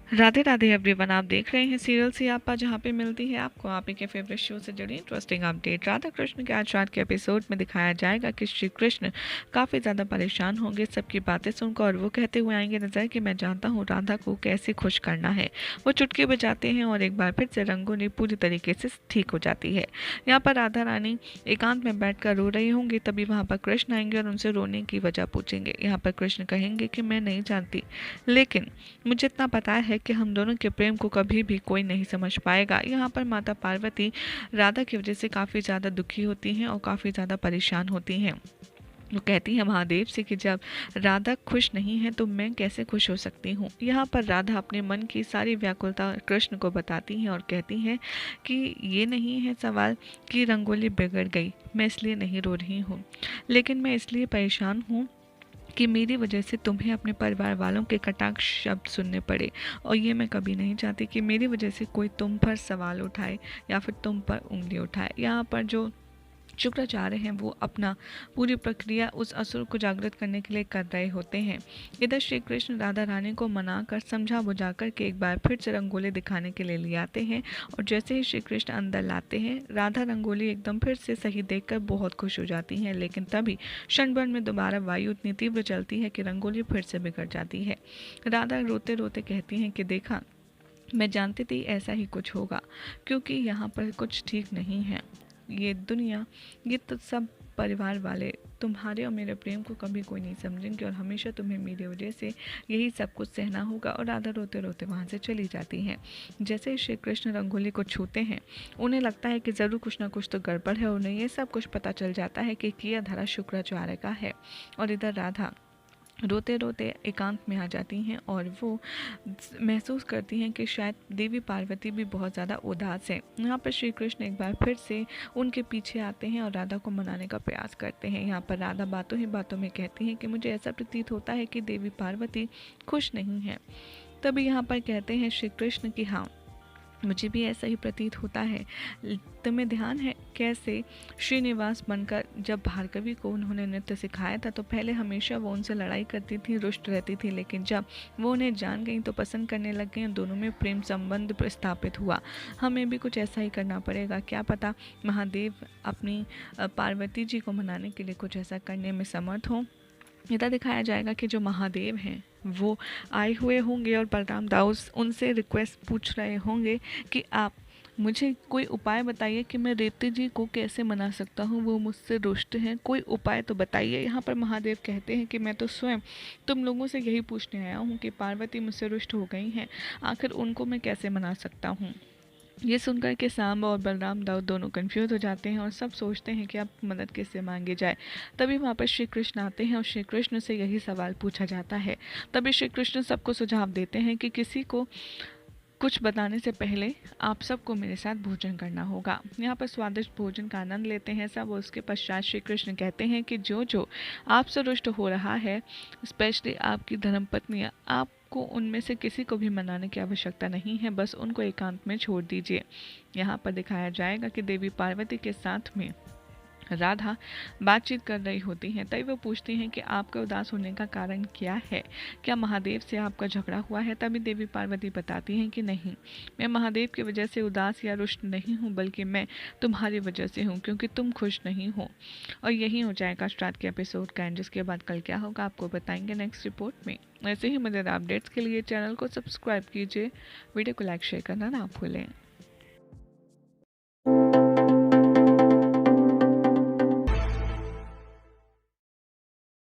Radhe Radhe everyone, आप देख रहे हैं सीरियल सियापा, जहां पे मिलती है आपको आप ही के फेवरेट शो से जुड़ी इंटरेस्टिंग अपडेट। राधा कृष्ण के आज रात के एपिसोड में दिखाया जाएगा कि श्री कृष्ण काफ़ी ज़्यादा परेशान होंगे सबकी बातें सुनकर, और वो कहते हुए आएंगे नजर कि मैं जानता हूँ राधा को कैसे खुश करना है। वो चुटकी बजाते हैं और एक बार फिर से रंगोली पूरी तरीके से ठीक हो जाती है। यहाँ पर राधा रानी एकांत में बैठ रो रही होंगी, तभी वहाँ पर कृष्ण आएंगे और उनसे रोने की वजह पूछेंगे। यहाँ पर कृष्ण कहेंगे कि मैं नहीं जानती, लेकिन मुझे इतना पता है कि हम दोनों के प्रेम को कभी भी कोई नहीं समझ पाएगा। यहाँ पर माता पार्वती राधा की वजह से काफ़ी ज़्यादा दुखी होती हैं और काफ़ी ज़्यादा परेशान होती हैं। वो कहती है महादेव से कि जब राधा खुश नहीं है तो मैं कैसे खुश हो सकती हूँ। यहाँ पर राधा अपने मन की सारी व्याकुलता कृष्ण को बताती हैं और कहती हैं कि ये नहीं है सवाल कि रंगोली बिगड़ गई, मैं इसलिए नहीं रो रही हूँ, लेकिन मैं इसलिए परेशान हूँ कि मेरी वजह से तुम्हें अपने परिवार वालों के कटाक्ष शब्द सुनने पड़े, और ये मैं कभी नहीं चाहती कि मेरी वजह से कोई तुम पर सवाल उठाए या फिर तुम पर उंगली उठाए। यहाँ पर जो शुक्राचार्य हैं वो अपना पूरी प्रक्रिया उस असुर को जागृत करने के लिए कर रहे होते हैं। इधर श्री कृष्ण राधा रानी को मनाकर समझा बुझा कर के एक बार फिर से रंगोली दिखाने के लिए ले आते हैं, और जैसे ही श्री कृष्ण अंदर लाते हैं राधा रंगोली एकदम फिर से सही देखकर बहुत खुश हो जाती हैं। लेकिन तभी क्षण भर में दोबारा वायु इतनी तीव्र चलती है कि रंगोली फिर से बिगड़ जाती है। राधा रोते रोते कहती हैं कि देखा, मैं जानती थी ऐसा ही कुछ होगा, क्योंकि यहाँ पर कुछ ठीक नहीं है। ये दुनिया, ये तो सब परिवार वाले तुम्हारे और मेरे प्रेम को कभी कोई नहीं समझेंगे, और हमेशा तुम्हें मेरी वजह से यही सब कुछ सहना होगा। और राधा रोते रोते वहाँ से चली जाती हैं। जैसे ही श्री कृष्ण रंगोली को छूते हैं, उन्हें लगता है कि ज़रूर कुछ ना कुछ तो गड़बड़ है। उन्हें ये सब कुछ पता चल जाता है कि किया धरा शुक्राचार्य का है। और इधर राधा रोते रोते एकांत में आ जाती हैं और वो महसूस करती हैं कि शायद देवी पार्वती भी बहुत ज़्यादा उदास है। यहाँ पर श्री कृष्ण एक बार फिर से उनके पीछे आते हैं और राधा को मनाने का प्रयास करते हैं। यहाँ पर राधा बातों ही बातों में कहती हैं कि मुझे ऐसा प्रतीत होता है कि देवी पार्वती खुश नहीं है। तभी यहाँ पर कहते हैं श्री कृष्ण कि हाँ, मुझे भी ऐसा ही प्रतीत होता है। तुम्हें ध्यान है कैसे श्रीनिवास बनकर जब भार्गवी को उन्होंने नृत्य सिखाया था, तो पहले हमेशा वो उनसे लड़ाई करती थी, रुष्ट रहती थी, लेकिन जब वो उन्हें जान गई तो पसंद करने लग गई, दोनों में प्रेम संबंध स्थापित हुआ। हमें भी कुछ ऐसा ही करना पड़ेगा। क्या पता महादेव अपनी पार्वती जी को मनाने के लिए कुछ ऐसा करने में समर्थ हो। इधर दिखाया जाएगा कि जो महादेव हैं वो आए हुए होंगे और बलराम दाऊस उनसे रिक्वेस्ट पूछ रहे होंगे कि आप मुझे कोई उपाय बताइए कि मैं रेवती जी को कैसे मना सकता हूँ, वो मुझसे रुष्ट हैं, कोई उपाय तो बताइए। यहाँ पर महादेव कहते हैं कि मैं तो स्वयं तुम लोगों से यही पूछने आया हूँ कि पार्वती मुझसे रुष्ट हो गई हैं, आखिर उनको मैं कैसे मना सकता हूँ। ये सुनकर के सांब और बलराम दाऊद दोनों कंफ्यूज हो जाते हैं और सब सोचते हैं कि अब मदद किससे मांगी जाए। तभी वहाँ पर श्री कृष्ण आते हैं और श्री कृष्ण से यही सवाल पूछा जाता है। तभी श्री कृष्ण सबको सुझाव देते हैं कि किसी को कुछ बताने से पहले आप सबको मेरे साथ भोजन करना होगा। यहाँ पर स्वादिष्ट भोजन का आनंद लेते हैं सब। उसके पश्चात श्री कृष्ण कहते हैं कि जो जो आपसे रुष्ट हो रहा है, स्पेशली आपकी धर्मपत्नियाँ, आपको उनमें से किसी को भी मनाने की आवश्यकता नहीं है, बस उनको एकांत में छोड़ दीजिए। यहाँ पर दिखाया जाएगा कि देवी पार्वती के साथ में राधा बातचीत कर रही होती हैं। तभी वो पूछती हैं कि आपका उदास होने का कारण क्या है, क्या महादेव से आपका झगड़ा हुआ है। तभी देवी पार्वती बताती हैं कि नहीं, मैं महादेव की वजह से उदास या रुष्ट नहीं हूँ, बल्कि मैं तुम्हारी वजह से हूँ, क्योंकि तुम खुश नहीं हो। और यही हो जाएगा स्टार्ट के एपिसोड का एंड। जिसके बाद कल क्या होगा आपको बताएंगे नेक्स्ट रिपोर्ट में। ऐसे ही मज़ेदार अपडेट्स के लिए चैनल को सब्सक्राइब कीजिए, वीडियो को लाइक शेयर करना ना भूलें।